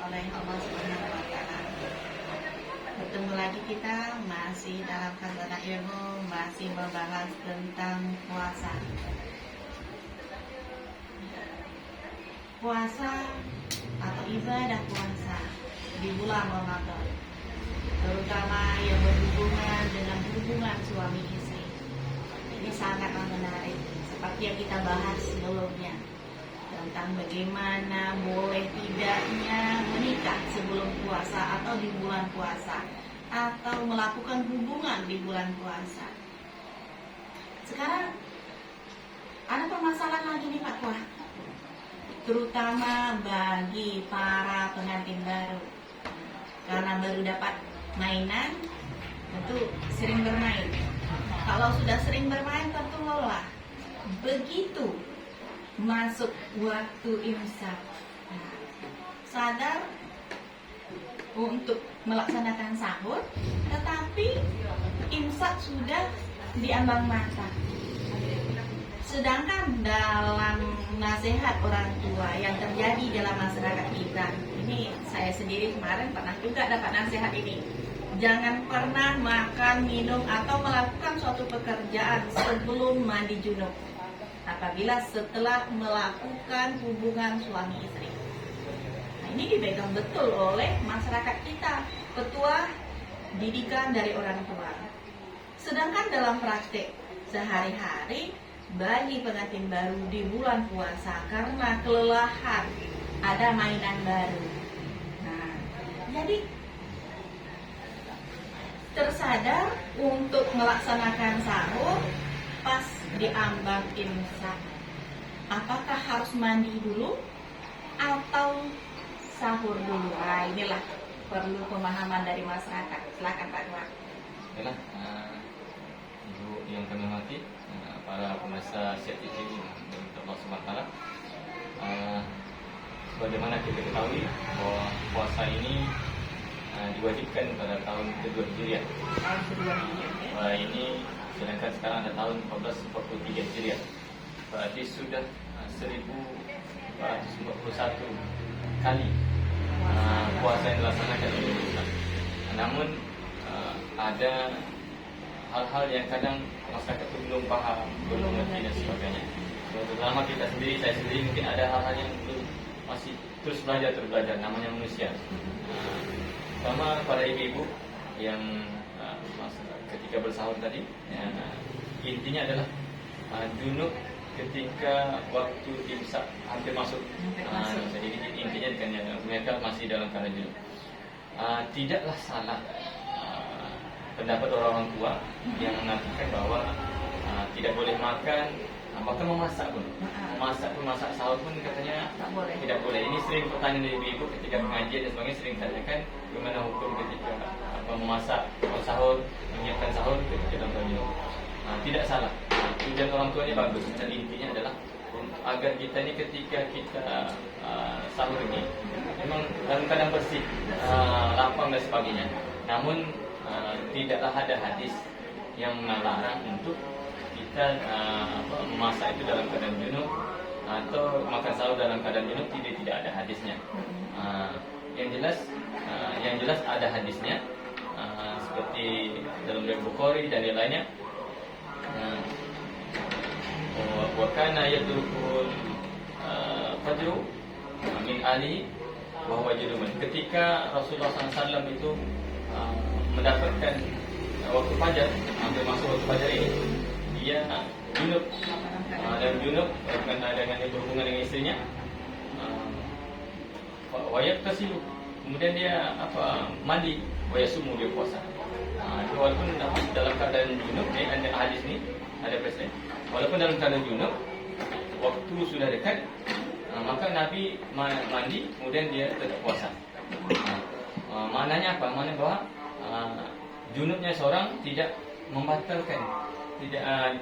oleh Allah Subhanahu wa Ta'ala. Bertemu lagi kita masih dalam khazanah ilmu, masih membahas tentang puasa. Puasa atau ibadah puasa di bulan Ramadan, terutama yang berhubungan dengan hubungan suami istri. Ini sangatlah menarik, seperti yang kita bahas sebelumnya, tentang bagaimana boleh tidaknya menikah sebelum puasa atau di bulan puasa, atau melakukan hubungan di bulan puasa. Sekarang ada permasalahan lagi nih Pak Kuah, terutama bagi para pengantin baru, karena baru dapat mainan, tentu sering bermain. Kalau sudah sering bermain tentu lelah. Begitu masuk waktu imsak, sadar untuk melaksanakan sahur, tetapi imsak sudah diambang mata. Sedangkan dalam nasihat orang tua yang terjadi dalam masyarakat kita, ini saya sendiri kemarin pernah juga dapat nasihat ini. Jangan pernah makan, minum, atau melakukan suatu pekerjaan sebelum mandi junub, apabila setelah melakukan hubungan suami istri. Nah, ini dipegang betul oleh masyarakat kita, petua didikan dari orang tua. Sedangkan dalam praktek sehari-hari bagi pengantin baru di bulan puasa, karena kelelahan, ada mainan baru. Nah, jadi tersadar untuk melaksanakan sahur pas diambang imsak. Apakah harus mandi dulu atau sahur dulu? Nah, inilah perlu pemahaman dari masyarakat. Silakan Pak Kuah. Baiklah, Ibu yang kami hormati, para pemirsa CTV dari Allah Subhanahu wa Ta'ala. Sebagaimana kita ketahui bahwa puasa ini diwajibkan pada tahun kedua Hijriah. Ini sedangkan sekarang ada tahun 1443 Hijriah. Berarti sudah 1441 kali puasa yang dilaksanakan di Indonesia. Namun ada hal-hal yang kadang masyarakat itu belum paham, belum mengerti dan sebagainya. Terutama kita sendiri, saya sendiri mungkin ada hal-hal yang belum, masih terus belajar, namanya manusia. Pertama pada ibu-ibu yang ketika bersahur tadi, intinya adalah junub ketika waktu imsak hampir masuk. Jadi intinya mereka masih dalam keadaan junub. Tidaklah salah pendapat orang tua yang mengatakan bahwa tidak boleh makan, bahkan memasak pun, memasak sahur pun katanya tidak boleh. Ini sering pertanyaan dari ibu-ibu ketika pengajian dan sebagainya, sering tanyakan bagaimana hukum ketika memasak sahur, menyiapkan sahur ketika dalam keadaan. Tidak salah, tujuan orang tuanya bagus, dan intinya adalah agar kita ini ketika kita sahur ini memang dalam keadaan bersih, lapang dan sebagainya. Namun tidaklah ada hadis yang melarang untuk kita memasak itu dalam keadaan junub atau makan sahur dalam keadaan junub. Tidak ada hadisnya. Yang jelas ada hadisnya, seperti dalam riwayat Bukhari dan yang lainnya. Wa kana yadrukul fajru min ali wa huwa junubun. Ketika Rasulullah SAW itu mendapatkan waktu fajar, hampir masuk waktu fajar ini, dia junub, dan junub dengan berhubungan dengan istrinya. Wayat kasilu, kemudian dia mandi, wayasumu, dia puasa. Itu walaupun dalam keadaan junub, ada hadis ni, ada presiden. Walaupun dalam keadaan junub, waktu sudah dekat, maka Nabi mandi, kemudian dia tetap puasa. Maknanya apa? Maknanya bahwa junubnya seorang tidak membatalkan,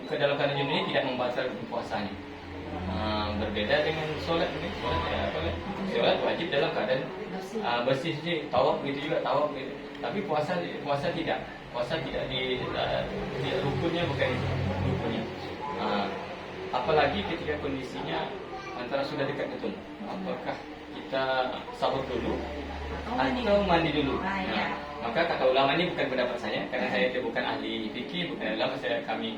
ke dalam keadaan junub ini tidak membatalkan puasanya. Berbeda dengan solat ini. Solat wajib dalam keadaan bersih, tawaf gitu juga, tawaf gitu. Tapi puasa tidak. Puasa tidak di rukunnya, bukan rukunnya. Apalagi ketika kondisinya antara sudah dekat betul. Apakah kita sahur dulu Atau atau mandi dulu. Ah, iya. Maka kata ulama ini bukan pendapat saya, karena saya itu bukan ahli fikih, bukan ulama. Kami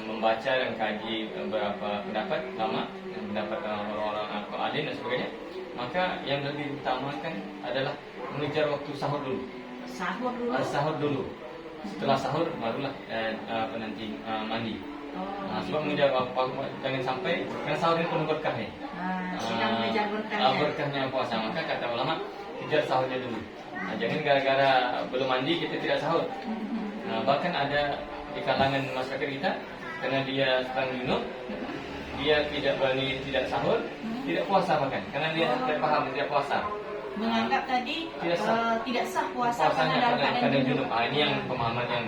membaca dan kaji beberapa pendapat ulama dan pendapat orang-orang alim dan sebagainya. Maka yang lebih utamakan adalah mengejar waktu sahur dulu. Sahur dulu. Sahur dulu. Setelah sahur barulah nanti mandi. Sebab mengejar jangan sampai, karena sahur ini penuh berkah ya. Sedang mengejar berkahnya. Berkahnya puasa. Maka kata ulama, kejar sahurnya dulu. Jangan gara-gara belum mandi kita tidak sahur. Bahkan ada di kalangan masyarakat kita, karena dia sedang junub, dia tidak berani tidak sahur, tidak puasa bahkan, karena dia tidak paham, tidak puasa. Menganggap tadi tidak sah puasa Puasanya dalam keadaan junub. Ini yang pemahaman yang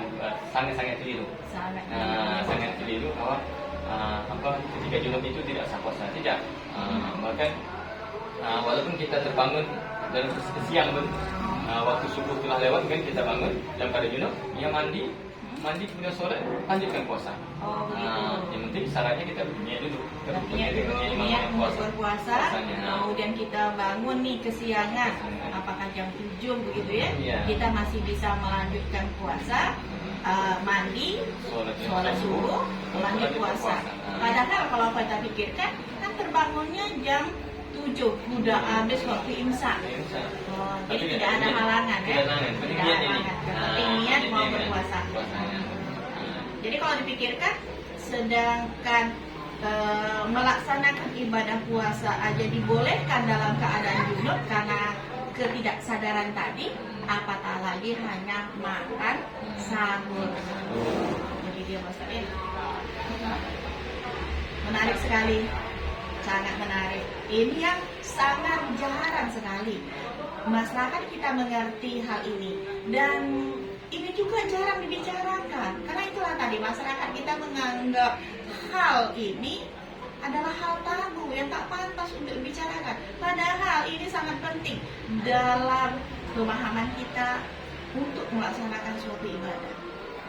sangat-sangat keliru. Sangat Keliru bahwa ketika junub itu tidak sah puasa. Tidak. Bahkan walaupun kita terbangun dalam siang pun, waktu subuh telah lewat kan kita bangun dalam keadaan junub, dia mandi kemudian sholat, lanjutkan puasa. Yang penting syaratnya kita berniat dulu. Niat untuk berpuasa, kemudian kita bangun nih kesiangan, apakah jam 7 begitu ya? Kita masih bisa melanjutkan puasa, mandi, sholat subuh, lanjut puasa. Padahal kalau kita pikirkan, kan terbangunnya jam 7, udah habis waktu imsak. Jadi tidak ada halangan ya? Tidak ada halangan. Penting niat mau berpuasa. Jadi kalau dipikirkan, sedangkan melaksanakan ibadah puasa aja dibolehkan dalam keadaan junub karena ketidaksadaran tadi, apatah lagi hanya makan sahur. Jadi dia maksudnya menarik sekali, sangat menarik. Ini yang sangat jarang sekali masyarakat kita mengerti hal ini, dan ini juga jarang dibicarakan. Karena itulah tadi masyarakat kita menganggap hal ini adalah hal tabu yang tak pantas untuk dibicarakan. Padahal ini sangat penting dalam pemahaman kita untuk melaksanakan suatu ibadah.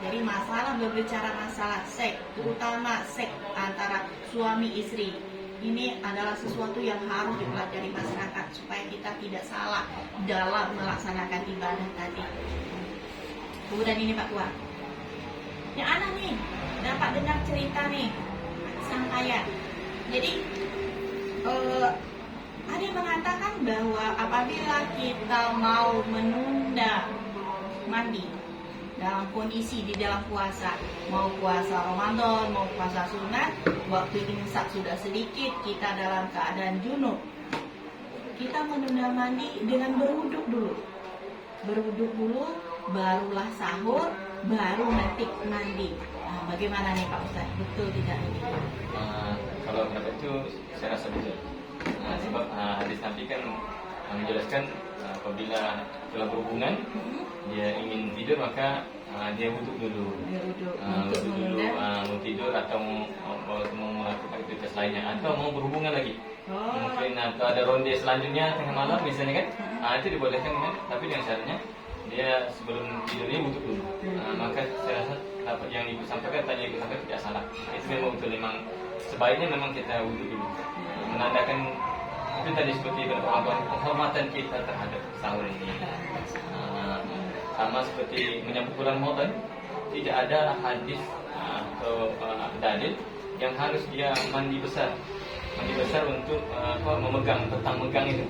Jadi berbicara masalah seks, terutama seks antara suami istri, ini adalah sesuatu yang harus dipelajari masyarakat supaya kita tidak salah dalam melaksanakan ibadah tadi. Kemudian ini Pak Tua, yang anak nih dapat dengar cerita nih sang ayah. Jadi ada yang mengatakan bahwa apabila kita mau menunda mandi dalam kondisi di dalam puasa, mau puasa Ramadan, mau puasa sunat, waktu imsak sudah sedikit, kita dalam keadaan junub, kita menunda mandi dengan berwuduk dulu, barulah sahur, baru nanti mandi. Bagaimana nih Pak Ustaz? Betul tidak ini? Kalau pendapat itu saya rasa betul. Sebab hadis Nabi kan menjelaskan apabila telah berhubungan, dia ingin tidur maka dia wuduk dulu. Mau tidur atau mau melakukan aktivitas lainnya atau mau berhubungan lagi. Mungkin atau ada ronde selanjutnya tengah malam misalnya kan, itu dibolehkan kan, tapi dengan syaratnya dia sebelum tidurnya wuduk dulu. Maka saya rasa dapat yang ibu sampaikan tadi tidak salah. Itu memang betul, memang sebaiknya memang kita wuduk dulu, menandakan itu tadi seperti penghormatan kita terhadap sahur ini. Sama seperti menyambut bulan Ramadan, tidak ada hadis atau dalil yang harus dia mandi besar untuk memegang, petang megang itu.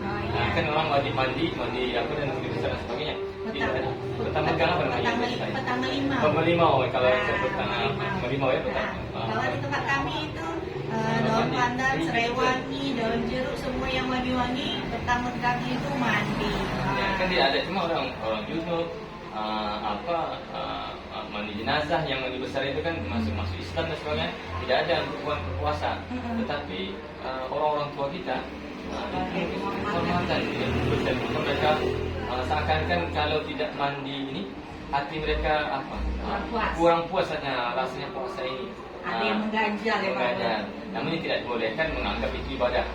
Kan orang wajib mandi apa dan mandi besar dan sebagainya. Tidak ada. Petang megang apa namanya? Petang melimau. Melimau kalau petang melimau ya petang. Kalau di tempat kami itu daun pandan, serai wangi, daun jeruk, semua yang wangi-wangi, petang megang itu mandi. Kan tidak ada, cuma orang junub mandi jenazah yang mandi besar itu kan masuk Islam dan sebagainya, tidak ada untuk berpuasa. Tetapi orang-orang tua kita hormatan dan mereka seakan-akan kalau tidak mandi ini hati mereka kurang puas rasanya puasa ini. Ada yang mengganjal ya Pak? Mengganjal. Namun ini tidak dibolehkan menganggap itu ibadah.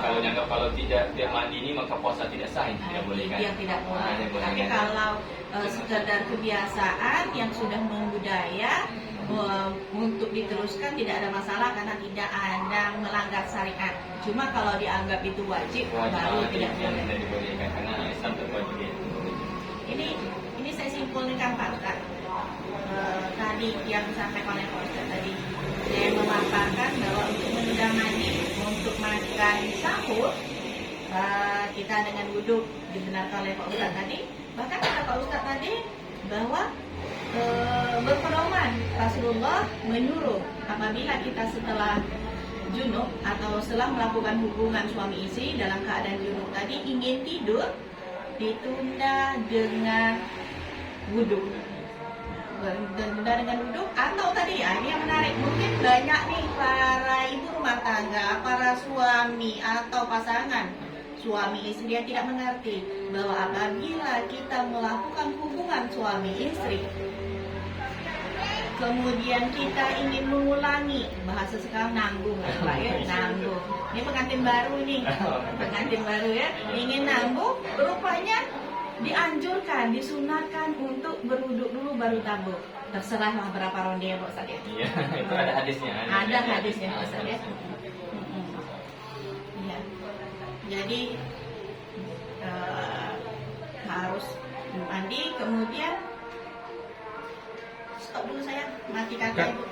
Kalau dianggap kalau tidak mandi ini maka puasa tidak sah, ini tidak boleh kan? Yang tidak boleh. Yang boleh Tapi kan? kalau sekedar kebiasaan yang sudah membudaya untuk diteruskan tidak ada masalah karena tidak ada melanggar syariat. Cuma kalau dianggap itu wajib, baru tidak boleh. Tidak dibolehkan karena Islam terwajib itu. Ini saya simpulkan Pak Ustaz. Tadi yang disampaikan oleh Pak Ustaz tadi, saya memaparkan bahwa untuk menunda mandi, untuk makan sahur, kita dengan wudhu dibenarkan oleh Pak Ustaz tadi. Bahkan kata Pak Ustaz tadi bahwa berpedoman Rasulullah menyuruh apabila kita setelah junub atau setelah melakukan hubungan suami istri dalam keadaan junub tadi ingin tidur, ditunda dengan wudhu. Ditunda dengan wudhu atau tadi ini yang menarik, mungkin banyak nih para ibu rumah tangga, para suami atau pasangan suami istri yang tidak mengerti bahwa apabila kita melakukan hubungan suami istri kemudian kita ingin mengulangi, bahasa sekarang nanggung ya Pak ya, nanggung. Ini pengantin baru nih, pengantin baru ya, ingin nanggung, rupanya dianjurkan, disunahkan untuk berwudhu dulu baru tabur. Terserahlah berapa ronde ya Pak Ustaz ya. Iya, itu ada hadisnya. Ada hadisnya Pak Ustaz ya. Iya. Jadi harus mandi, kemudian stop dulu saya, mati kata ibu.